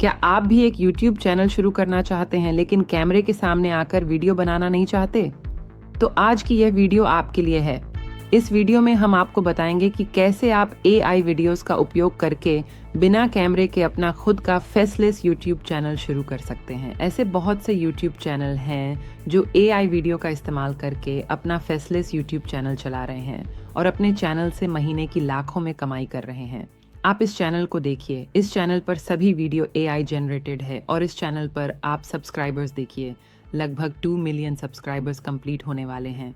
क्या आप भी एक YouTube चैनल शुरू करना चाहते हैं लेकिन कैमरे के सामने आकर वीडियो बनाना नहीं चाहते? तो आज की यह वीडियो आपके लिए है। इस वीडियो में हम आपको बताएंगे कि कैसे आप AI वीडियोस का उपयोग करके बिना कैमरे के अपना खुद का फेसलेस YouTube चैनल शुरू कर सकते हैं। ऐसे बहुत से YouTube चैनल हैं जो AI वीडियो का इस्तेमाल करके अपना फेसलेस YouTube चैनल चला रहे हैं और अपने चैनल से महीने की लाखों में कमाई कर रहे हैं। आप इस चैनल को देखिए। इस चैनल पर सभी वीडियो AI जनरेटेड है और इस चैनल पर आप सब्सक्राइबर्स देखिए, लगभग 2 मिलियन सब्सक्राइबर्स कंप्लीट होने वाले हैं।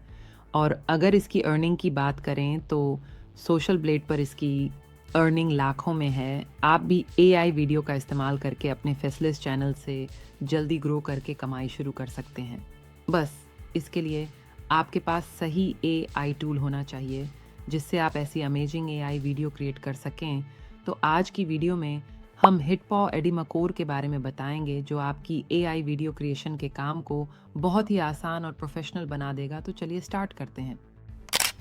और अगर इसकी अर्निंग की बात करें तो सोशल ब्लेड पर इसकी अर्निंग लाखों में है। आप भी AI वीडियो का इस्तेमाल करके अपने फेसलेस चैनल से जल्दी ग्रो करके कमाई शुरू कर सकते हैं। बस इसके लिए आपके पास सही AI टूल होना चाहिए जिससे आप ऐसी अमेजिंग AI वीडियो क्रिएट कर सकें। तो आज की वीडियो में हम हिटपॉ एडिमकोर के बारे में बताएंगे जो आपकी AI वीडियो क्रिएशन के काम को बहुत ही आसान और प्रोफेशनल बना देगा। तो चलिए स्टार्ट करते हैं।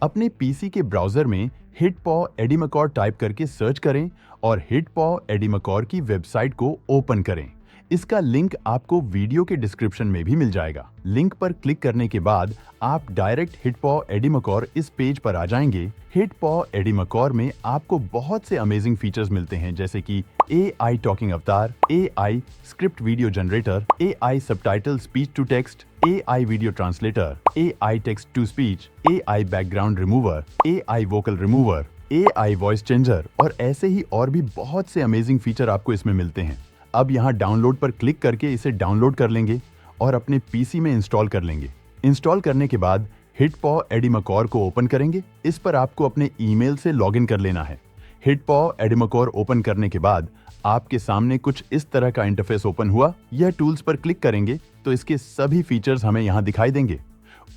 अपने पीसी के ब्राउजर में हिटपॉ एडिमकोर टाइप करके सर्च करें और हिटपॉ एडिमकोर की वेबसाइट को ओपन करें। इसका लिंक आपको वीडियो के डिस्क्रिप्शन में भी मिल जाएगा। लिंक पर क्लिक करने के बाद आप डायरेक्ट हिटपॉ एडिमकोर इस पेज पर आ जाएंगे। हिटपॉ एडिमकोर में आपको बहुत से अमेजिंग फीचर्स मिलते हैं जैसे कि AI talking avatar, AI script video generator, AI subtitle speech to text, AI video translator, AI text to speech, AI background remover, AI vocal remover, AI voice changer और ऐसे ही और भी बहुत से अमेजिंग फीचर आपको इसमें मिलते हैं। अब यहाँ डाउनलोड पर क्लिक करके इसे डाउनलोड कर लेंगे और अपने पीसी में इंस्टॉल कर लेंगे। इंस्टॉल करने के बाद हिटपॉ एडिमकोर को ओपन करेंगे। इस पर आपको अपने ईमेल से लॉगिन कर लेना है। हिटपॉ एडिमकोर ओपन करने के बाद आपके सामने कुछ इस तरह का इंटरफेस ओपन हुआ। यह टूल्स पर क्लिक करेंगे तो इसके सभी फीचर्स हमें यहाँ दिखाई देंगे।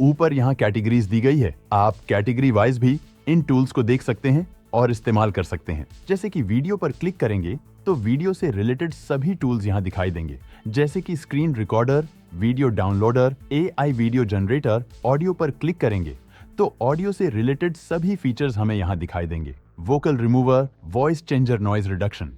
ऊपर यहाँ कैटेगरीज दी गई है। आप कैटेगरी वाइज भी इन टूल्स को देख सकते हैं और इस्तेमाल कर सकते हैं। जैसे कि वीडियो पर क्लिक करेंगे तो वीडियो से रिलेटेड सभी टूल्स यहाँ दिखाई देंगे जैसे कि screen recorder, video downloader, AI video generator. Audio पर क्लिक करेंगे तो ऑडियो से रिलेटेड सभी फीचर्स हमें यहाँ दिखाई देंगे। Vocal remover, voice changer, noise reduction.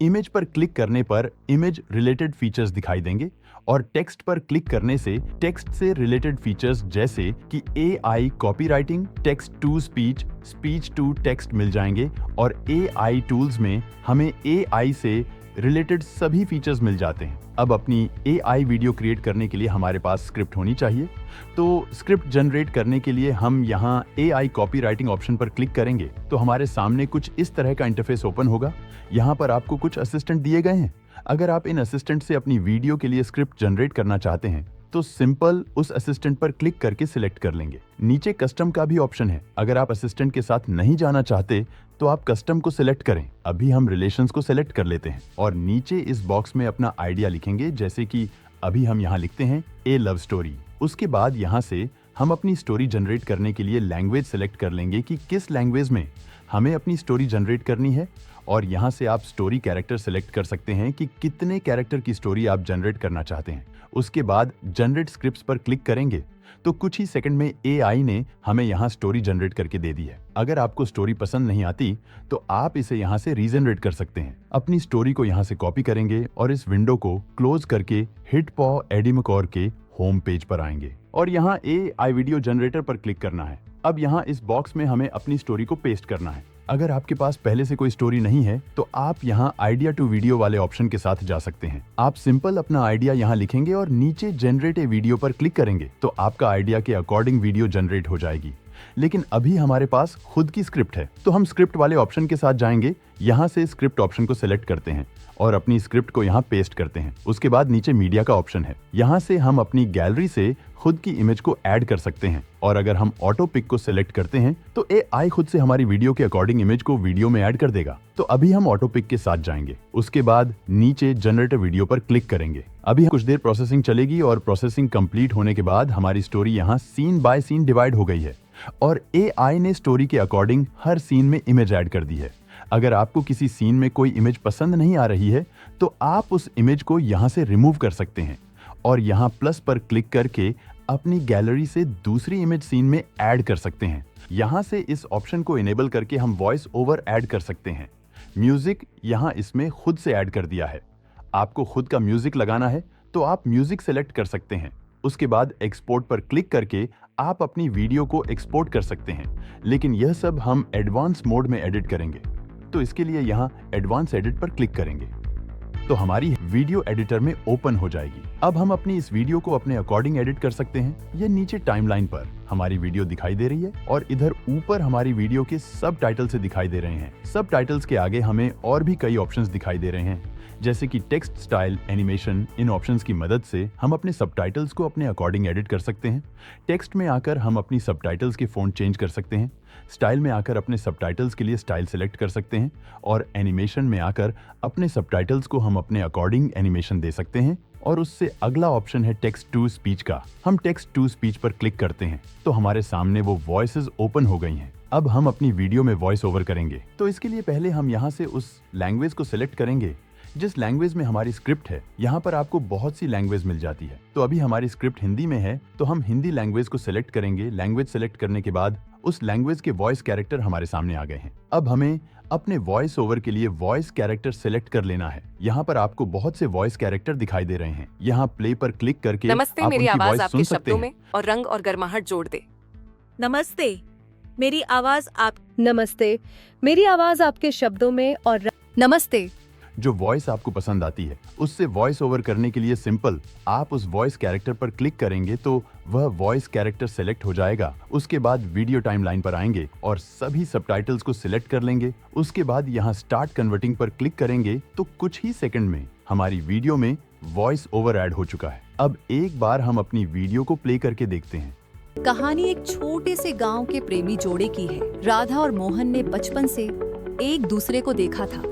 Image पर क्लिक करने पर इमेज रिलेटेड फीचर्स दिखाई देंगे और टेक्स्ट पर क्लिक करने से टेक्स्ट से रिलेटेड फीचर्स जैसे कि AI copywriting, text to speech, speech to text मिल जाएंगे और AI टूल्स में हमें AI से रिलेटेड सभी फीचर्स मिल जाते हैं। अब अपनी AI वीडियो क्रिएट करने के लिए हमारे पास स्क्रिप्ट होनी चाहिए। तो स्क्रिप्ट जनरेट करने के लिए हम यहाँ AI कॉपीराइटिंग ऑप्शन पर क्लिक करेंगे तो हमारे सामने कुछ इस तरह का इंटरफेस ओपन होगा। यहाँ पर आपको कुछ असिस्टेंट दिए गए हैं। अगर आप इन असिस्टेंट से अपनी वीडियो के लिए स्क्रिप्ट जनरेट करना चाहते हैं तो सिंपल उस असिस्टेंट पर क्लिक करके सिलेक्ट कर लेंगे। नीचे कस्टम का भी ऑप्शन है। अगर आप असिस्टेंट के साथ नहीं जाना चाहते तो आप कस्टम को सिलेक्ट करें। अभी हम रिलेशंस को सिलेक्ट कर लेते हैं और नीचे इस बॉक्स में अपना आइडिया लिखेंगे जैसे कि अभी हम यहाँ लिखते हैं ए लव स्टोरी। उसके बाद यहाँ से हम अपनी स्टोरी जनरेट करने के लिए लैंग्वेज सिलेक्ट कर लेंगे कि किस लैंग्वेज में हमें अपनी स्टोरी जनरेट करनी है और यहाँ से आप स्टोरी कैरेक्टर सिलेक्ट कर सकते हैं कि कितने कैरेक्टर की स्टोरी आप जनरेट करना चाहते हैं। उसके बाद जनरेट स्क्रिप्ट्स पर क्लिक करेंगे तो कुछ ही सेकंड में AI ने हमें यहाँ स्टोरी जनरेट करके दे दी है। अगर आपको स्टोरी पसंद नहीं आती तो आप इसे यहाँ से रीजनरेट कर सकते हैं। अपनी स्टोरी को यहाँ से कॉपी करेंगे और इस विंडो को क्लोज करके हिटपॉ एडिमकोर के होम पेज पर आएंगे और यहाँ AI वीडियो जनरेटर पर क्लिक करना है। अब यहाँ इस बॉक्स में हमें अपनी स्टोरी को पेस्ट करना है। अगर आपके पास पहले से कोई स्टोरी नहीं है तो आप यहाँ आइडिया टू वीडियो वाले ऑप्शन के साथ जा सकते हैं। आप सिंपल अपना आइडिया यहाँ लिखेंगे और नीचे जनरेट ए वीडियो पर क्लिक करेंगे तो आपका आइडिया के अकॉर्डिंग वीडियो जनरेट हो जाएगी। लेकिन अभी हमारे पास खुद की स्क्रिप्ट है तो हम स्क्रिप्ट वाले ऑप्शन के साथ जाएंगे। यहाँ से स्क्रिप्ट ऑप्शन को सिलेक्ट करते हैं और अपनी स्क्रिप्ट को यहाँ पेस्ट करते हैं। उसके बाद नीचे मीडिया का ऑप्शन है। यहाँ से हम अपनी गैलरी से खुद की इमेज को ऐड कर सकते हैं और अगर हम ऑटो पिक को सिलेक्ट करते हैं तो AI खुद से हमारी वीडियो के अकॉर्डिंग इमेज को वीडियो में ऐड कर देगा। तो अभी हम ऑटो पिक के साथ जाएंगे। उसके बाद नीचे जनरेट वीडियो पर क्लिक करेंगे। अभी कुछ देर प्रोसेसिंग चलेगी और प्रोसेसिंग कंप्लीट होने के बाद हमारी स्टोरी यहाँ सीन बाय सीन डिवाइड हो गई है और AI ने स्टोरी के अकॉर्डिंग हर सीन में इमेज ऐड कर दी है। अगर आपको किसी सीन में कोई इमेज पसंद नहीं आ रही है तो आप उस इमेज को यहाँ से रिमूव कर सकते हैं और यहाँ प्लस पर क्लिक करके अपनी गैलरी से दूसरी इमेज सीन में ऐड कर सकते हैं। यहाँ से इस ऑप्शन को इनेबल करके हम वॉइस ओवर ऐड कर सकते हैं। म्यूजिक यहाँ इसमें खुद से ऐड कर दिया है। आपको खुद का म्यूजिक लगाना है तो आप म्यूजिक सेलेक्ट कर सकते हैं। उसके बाद एक्सपोर्ट पर क्लिक करके आप अपनी वीडियो को एक्सपोर्ट कर सकते हैं, लेकिन यह सब हम एडवांस मोड में एडिट करेंगे। तो इसके लिए यहाँ एडवांस एडिट पर क्लिक करेंगे तो हमारी वीडियो एडिटर में ओपन हो जाएगी। अब हम अपनी इस वीडियो को अपने अकॉर्डिंग एडिट कर सकते हैं। ये नीचे टाइमलाइन पर हमारी वीडियो दिखाई दे रही है और इधर ऊपर हमारी वीडियो के सब टाइटल से दिखाई दे रहे हैं। सब टाइटल्स के आगे हमें और भी कई ऑप्शंस दिखाई दे रहे हैं, जैसे कि टेक्स्ट स्टाइल, एनिमेशन। इन ऑप्शंस की मदद से हम अपने सबटाइटल्स को अपने अकॉर्डिंग एडिट कर सकते हैं। टेक्स्ट में आकर हम अपनी सबटाइटल्स के फ़ॉन्ट चेंज कर सकते हैं। स्टाइल में आकर अपने सबटाइटल्स के लिए स्टाइल सेलेक्ट कर सकते हैं और एनिमेशन में आकर अपने सबटाइटल्स को हम अपने अकॉर्डिंग एनिमेशन दे सकते हैं। और उससे अगला ऑप्शन है टेक्स्ट टू स्पीच का। हम टेक्स्ट टू स्पीच पर क्लिक करते हैं तो हमारे सामने वो वॉइसेस ओपन हो गई हैं। अब हम अपनी वीडियो में वॉइस ओवर करेंगे तो इसके लिए पहले हम यहाँ से उस लैंग्वेज को सिलेक्ट करेंगे जिस लैंग्वेज में हमारी स्क्रिप्ट है। यहाँ पर आपको बहुत सी लैंग्वेज मिल जाती है, तो अभी हमारी स्क्रिप्ट हिंदी में है तो हम हिंदी लैंग्वेज को सिलेक्ट करेंगे। लैंग्वेज सिलेक्ट करने के बाद उस लैंग्वेज के वॉइस कैरेक्टर हमारे सामने आ गए हैं। अब हमें अपने वॉइस ओवर के लिए वॉइस कैरेक्टर सिलेक्ट कर लेना है। यहाँ पर आपको बहुत से वॉइस कैरेक्टर दिखाई दे रहे हैं। यहाँ प्ले पर क्लिक करके नमस्ते, आप मेरी उनकी आवाज वॉइस आपके सुन सकते शब्दों हैं। में और रंग और गर्माहट जोड़ दे। नमस्ते, मेरी आवाज आपके शब्दों में और नमस्ते। जो वॉइस आपको पसंद आती है उससे वॉइस ओवर करने के लिए सिंपल आप उस वॉइस कैरेक्टर पर क्लिक करेंगे तो वह वॉइस कैरेक्टर सेलेक्ट हो जाएगा। उसके बाद वीडियो टाइमलाइन पर आएंगे और सभी सबटाइटल्स को सिलेक्ट कर लेंगे। उसके बाद यहाँ स्टार्ट कन्वर्टिंग पर क्लिक करेंगे तो कुछ ही सेकंड में हमारी वीडियो में वॉइस ओवर ऐड हो चुका है। अब एक बार हम अपनी वीडियो को प्ले करके देखते हैं। कहानी एक छोटे से गांव के प्रेमी जोड़े की है। राधा और मोहन ने बचपन से एक दूसरे को देखा था,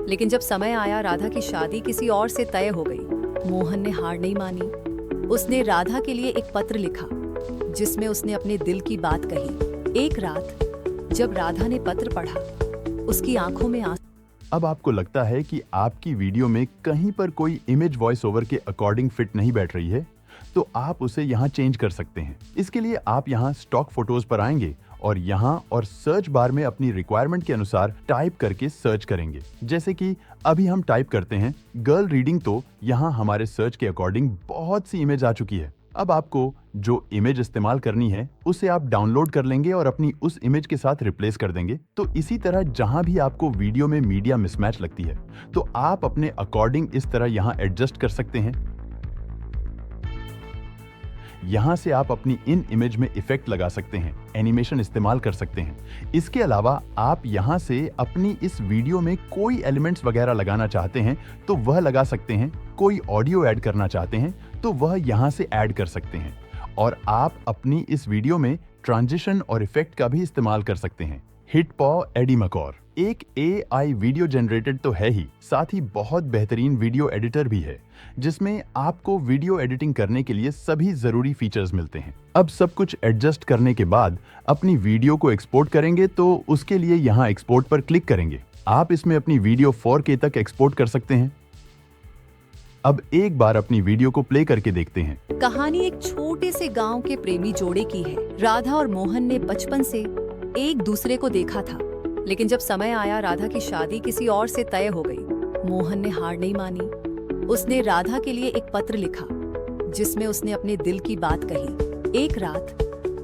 लेकिन जब समय आया राधा की शादी किसी और से तय हो गई। मोहन ने हार नहीं मानी। उसने राधा के लिए एक पत्र लिखा जिसमें उसने अपने दिल की बात कही। एक रात जब राधा ने पत्र पढ़ा, उसकी आंखों में आंसू। अब आपको लगता है कि आपकी वीडियो में कहीं पर कोई इमेज वॉइस ओवर के अकॉर्डिंग फिट नहीं बैठ रही है, तो आप उसे यहाँ चेंज कर सकते हैं। इसके लिए आप यहाँ स्टॉक फोटोज पर आएंगे और यहाँ और सर्च बार में अपनी रिक्वायरमेंट के अनुसार टाइप करके सर्च करेंगे। जैसे कि अभी हम टाइप करते हैं गर्ल रीडिंग, तो यहाँ हमारे सर्च के अकॉर्डिंग बहुत सी इमेज आ चुकी है। अब आपको जो इमेज इस्तेमाल करनी है उसे आप डाउनलोड कर लेंगे और अपनी उस इमेज के साथ रिप्लेस कर देंगे। तो इसी तरह जहां भी आपको वीडियो में मीडिया मिसमैच लगती है तो आप अपने अकॉर्डिंग इस तरह यहाँ एडजस्ट कर सकते हैं। यहाँ से आप अपनी इन इमेज में इफेक्ट लगा सकते हैं, एनिमेशन इस्तेमाल कर सकते हैं। इसके अलावा आप यहाँ से अपनी इस वीडियो में कोई एलिमेंट्स वगैरह लगाना चाहते हैं तो वह लगा सकते हैं। कोई ऑडियो ऐड करना चाहते हैं तो वह यहाँ से ऐड कर सकते हैं। और आप अपनी इस वीडियो में ट्रांजिशन और इफेक्ट का भी इस्तेमाल कर सकते हैं। हिटपॉ एडिमकॉर एक AI वीडियो जनरेटेड तो है ही, साथ ही बहुत बेहतरीन वीडियो एडिटर भी है जिसमें आपको वीडियो एडिटिंग करने के लिए सभी जरूरी फीचर्स मिलते हैं। अब सब कुछ एडजस्ट करने के बाद अपनी वीडियो को एक्सपोर्ट करेंगे तो उसके लिए यहाँ एक्सपोर्ट पर क्लिक करेंगे। आप इसमें अपनी वीडियो 4K तक एक्सपोर्ट कर सकते हैं। अब एक बार अपनी वीडियो को प्ले करके देखते हैं। कहानी एक छोटे से गांव के प्रेमी जोड़े की है। राधा और मोहन ने बचपन से एक दूसरे को देखा था, लेकिन जब समय आया राधा की शादी किसी और से तय हो गई। मोहन ने हार नहीं मानी। उसने राधा के लिए एक पत्र लिखा जिसमें उसने अपने दिल की बात कही। एक रात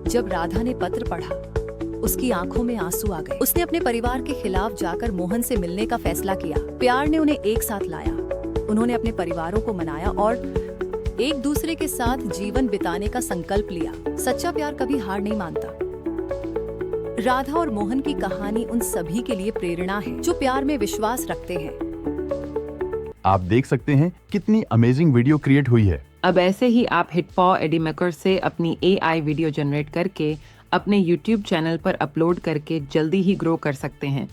जब राधा ने पत्र पढ़ा, उसकी आंखों में आंसू आ गए। उसने अपने परिवार के खिलाफ जाकर मोहन से मिलने का फैसला किया। प्यार ने उन्हें एक साथ लाया। उन्होंने अपने परिवारों को मनाया और एक दूसरे के साथ जीवन बिताने का संकल्प लिया। सच्चा प्यार कभी हार नहीं मानता। राधा और मोहन की कहानी उन सभी के लिए प्रेरणा है जो प्यार में विश्वास रखते हैं। आप देख सकते हैं कितनी अमेजिंग वीडियो क्रिएट हुई है। अब ऐसे ही आप हिटपॉ एडिमेकर से अपनी AI वीडियो जनरेट करके अपने YouTube चैनल पर अपलोड करके जल्दी ही ग्रो कर सकते हैं।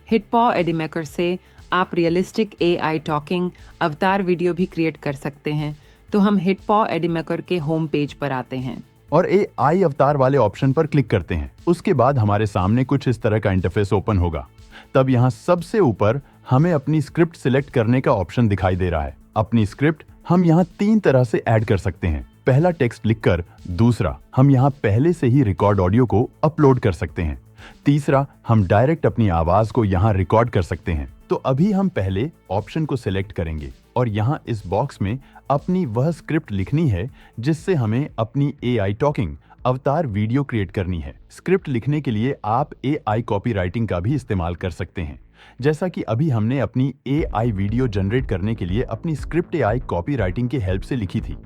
हिटपॉ एडिमेकर से आप रियलिस्टिक AI टॉकिंग अवतार वीडियो भी क्रिएट कर सकते हैं। तो हम हिटपॉ एडिमेकर के होम पेज पर आते हैं और AI अवतार वाले ऑप्शन पर क्लिक करते हैं। उसके बाद हमारे सामने कुछ इस तरह का इंटरफेस ओपन होगा। तब यहाँ सबसे ऊपर हमें अपनी स्क्रिप्ट सिलेक्ट करने का ऑप्शन दिखाई दे रहा है। अपनी स्क्रिप्ट हम यहाँ 3 तरह से ऐड कर सकते हैं। पहला टेक्स्ट लिखकर, दूसरा हम यहाँ पहले से ही रिकॉर्ड ऑडियो को अपलोड कर सकते हैं, तीसरा हम डायरेक्ट अपनी आवाज को यहाँ रिकॉर्ड कर सकते हैं। तो अभी हम पहले ऑप्शन को सिलेक्ट करेंगे। और यहाँ इस बॉक्स में अपनी वह स्क्रिप्ट लिखनी है जिससे हमें अपनी AI टॉकिंग अवतार वीडियो क्रिएट करनी है। स्क्रिप्ट लिखने के लिए आप AI कॉपीराइटिंग का भी इस्तेमाल कर सकते हैं। जैसा कि अभी हमने अपनी AI वीडियो जनरेट करने के लिए अपनी स्क्रिप्ट AI कॉपीराइटिंग की हेल्प से लिखी थी।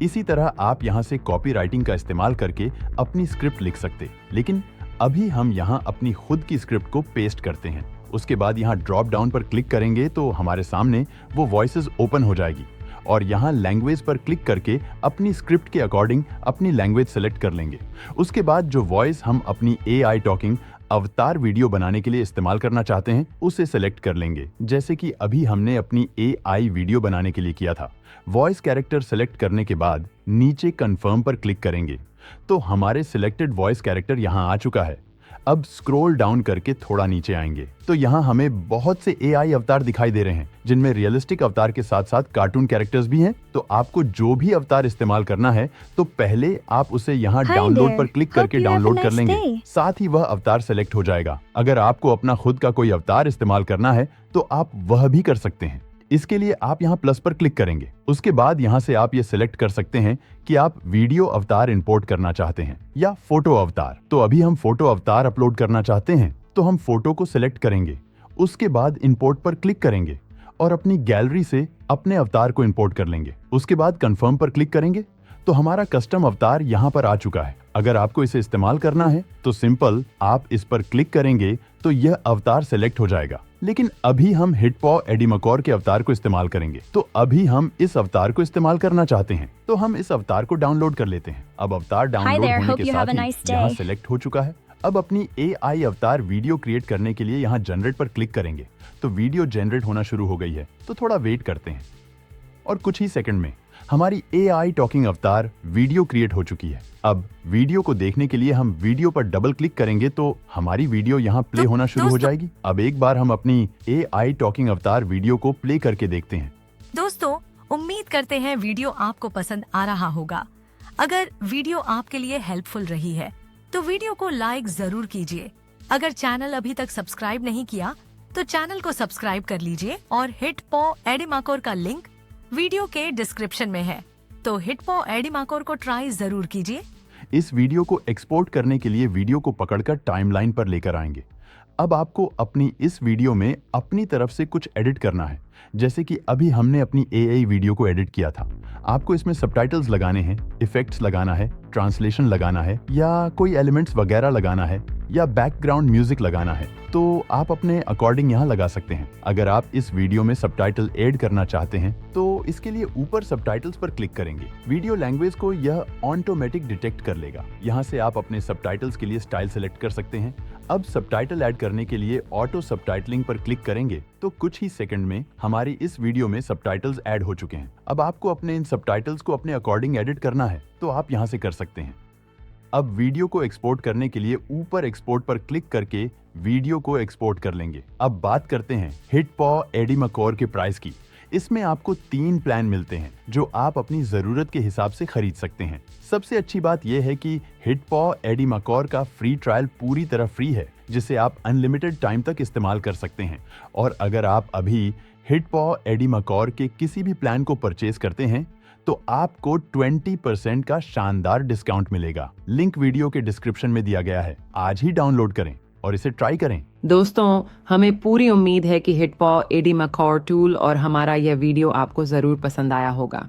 इसी तरह आप यहाँ से कॉपीराइटिंग का इस्तेमाल करके अपनी स्क्रिप्ट लिख सकते। लेकिन अभी हम यहाँ अपनी खुद की स्क्रिप्ट को पेस्ट करते हैं। उसके बाद यहाँ ड्रॉप डाउन पर क्लिक करेंगे तो हमारे सामने वो वॉइसेस ओपन हो जाएगी और यहाँ लैंग्वेज पर क्लिक करके अपनी स्क्रिप्ट के अकॉर्डिंग अपनी लैंग्वेज सेलेक्ट कर लेंगे। उसके बाद जो वॉइस हम अपनी AI टॉकिंग अवतार वीडियो बनाने के लिए इस्तेमाल करना चाहते हैं उसे सेलेक्ट कर लेंगे, जैसे कि अभी हमने अपनी AI वीडियो बनाने के लिए किया था। वॉइस कैरेक्टर सेलेक्ट करने के बाद नीचे कंफर्म पर क्लिक करेंगे तो हमारे सिलेक्टेड वॉइस कैरेक्टर यहाँ आ चुका है। अब स्क्रॉल डाउन करके थोड़ा नीचे आएंगे तो यहाँ हमें बहुत से AI अवतार दिखाई दे रहे हैं जिनमें रियलिस्टिक अवतार के साथ साथ कार्टून कैरेक्टर्स भी हैं। तो आपको जो भी अवतार इस्तेमाल करना है तो पहले आप उसे यहाँ डाउनलोड पर क्लिक करके डाउनलोड कर लेंगे। साथ ही वह अवतार सेलेक्ट हो जाएगा। अगर आपको अपना खुद का कोई अवतार इस्तेमाल करना है तो आप वह भी कर सकते हैं। इसके लिए आप यहाँ प्लस पर क्लिक करेंगे। उसके बाद यहाँ से आप ये सिलेक्ट कर सकते हैं कि आप वीडियो अवतार इंपोर्ट करना चाहते हैं या फोटो अवतार। तो अभी हम फोटो अवतार अपलोड करना चाहते हैं तो हम फोटो को सिलेक्ट करेंगे। उसके बाद इंपोर्ट पर क्लिक करेंगे और अपनी गैलरी से अपने अवतार को इंपोर्ट कर लेंगे। उसके बाद कंफर्म पर क्लिक करेंगे तो हमारा कस्टम अवतार यहाँ पर आ चुका है। अगर आपको इसे इस्तेमाल करना है तो सिंपल आप इस पर क्लिक करेंगे तो यह अवतार सेलेक्ट हो जाएगा। लेकिन अभी हम हिटपॉ एडी मकॉर के अवतार को इस्तेमाल करेंगे तो अभी हम इस अवतार को इस्तेमाल करना चाहते हैं तो हम इस अवतार को डाउनलोड कर लेते हैं। अब अवतार डाउनलोड होने के साथ ही यहाँ सेलेक्ट हो चुका है। अब अपनी AI अवतार वीडियो क्रिएट करने के लिए यहाँ जनरेट पर क्लिक करेंगे तो वीडियो जनरेट होना शुरू हो गई है। तो थोड़ा वेट करते हैं और कुछ ही सेकंड में हमारी AI टॉकिंग अवतार वीडियो क्रिएट हो चुकी है। अब वीडियो को देखने के लिए हम वीडियो पर डबल क्लिक करेंगे तो हमारी वीडियो यहाँ प्ले होना शुरू हो जाएगी। अब एक बार हम अपनी AI टॉकिंग अवतार वीडियो को प्ले करके देखते हैं। दोस्तों, उम्मीद करते हैं वीडियो आपको पसंद आ रहा होगा। अगर वीडियो आपके लिए हेल्पफुल रही है तो वीडियो को लाइक जरूर कीजिए। अगर चैनल अभी तक सब्सक्राइब नहीं किया तो चैनल को सब्सक्राइब कर लीजिए और हिटपॉ एडी मकॉर का लिंक वीडियो के डिस्क्रिप्शन में है। तो हिटपॉ एडी मकॉर को ट्राई जरूर कीजिए। इस वीडियो को एक्सपोर्ट करने के लिए वीडियो को पकड़कर टाइमलाइन पर लेकर आएंगे। अब आपको अपनी इस वीडियो में अपनी तरफ से कुछ एडिट करना है, जैसे कि अभी हमने अपनी AI वीडियो को एडिट किया था। आपको इसमें सबटाइटल्स लगाने हैं, इफेक्ट्स लगाना है, ट्रांसलेशन लगाना है या कोई एलिमेंट्स वगैरह लगाना है या बैकग्राउंड म्यूजिक लगाना है तो आप अपने अकॉर्डिंग यहाँ लगा सकते हैं। अगर आप इस वीडियो में सबटाइटल ऐड करना चाहते हैं तो इसके लिए ऊपर सबटाइटल्स पर क्लिक करेंगे। वीडियो लैंग्वेज को यह ऑटोमेटिक डिटेक्ट कर लेगा। यहाँ से आप अपने सबटाइटल्स के लिए स्टाइल सेलेक्ट कर सकते हैं। अब सबटाइटल ऐड करने के लिए ऑटो सबटाइटलिंग पर क्लिक करेंगे तो कुछ ही सेकंड में हमारी इस वीडियो में सबटाइटल्स ऐड हो चुके हैं। अब आपको अपने इन सबटाइटल्स को अपने अकॉर्डिंग एडिट करना है तो आप यहाँ से कर सकते हैं। अब वीडियो को एक्सपोर्ट करने के लिए ऊपर एक्सपोर्ट पर क्लिक करके वीडियो को एक्सपोर्ट कर लेंगे। अब बात करते हैं हिटपॉ एडी मकॉर के प्राइस की। इसमें आपको 3 प्लान मिलते हैं जो आप अपनी जरूरत के हिसाब से खरीद सकते हैं। सबसे अच्छी बात यह है कि हिटपॉ एडी मकॉर का फ्री ट्रायल पूरी तरह फ्री है, जिसे आप अनलिमिटेड टाइम तक इस्तेमाल कर सकते हैं। और अगर आप अभी हिटपॉ एडी मकॉर के किसी भी प्लान को परचेज करते हैं तो आपको 20% का शानदार डिस्काउंट मिलेगा। लिंक वीडियो के डिस्क्रिप्शन में दिया गया है। आज ही डाउनलोड करें और इसे ट्राई करें। दोस्तों, हमें पूरी उम्मीद है कि हिटपॉ एडी मकॉर टूल और हमारा यह वीडियो आपको ज़रूर पसंद आया होगा।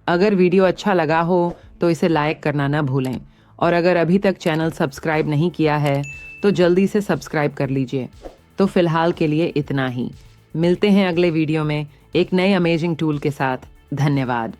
अगर वीडियो अच्छा लगा हो तो इसे लाइक करना न भूलें और अगर अभी तक चैनल सब्सक्राइब नहीं किया है तो जल्दी से सब्सक्राइब कर लीजिए। तो फिलहाल के लिए इतना ही। मिलते हैं अगले वीडियो में एक नए अमेजिंग टूल के साथ। धन्यवाद।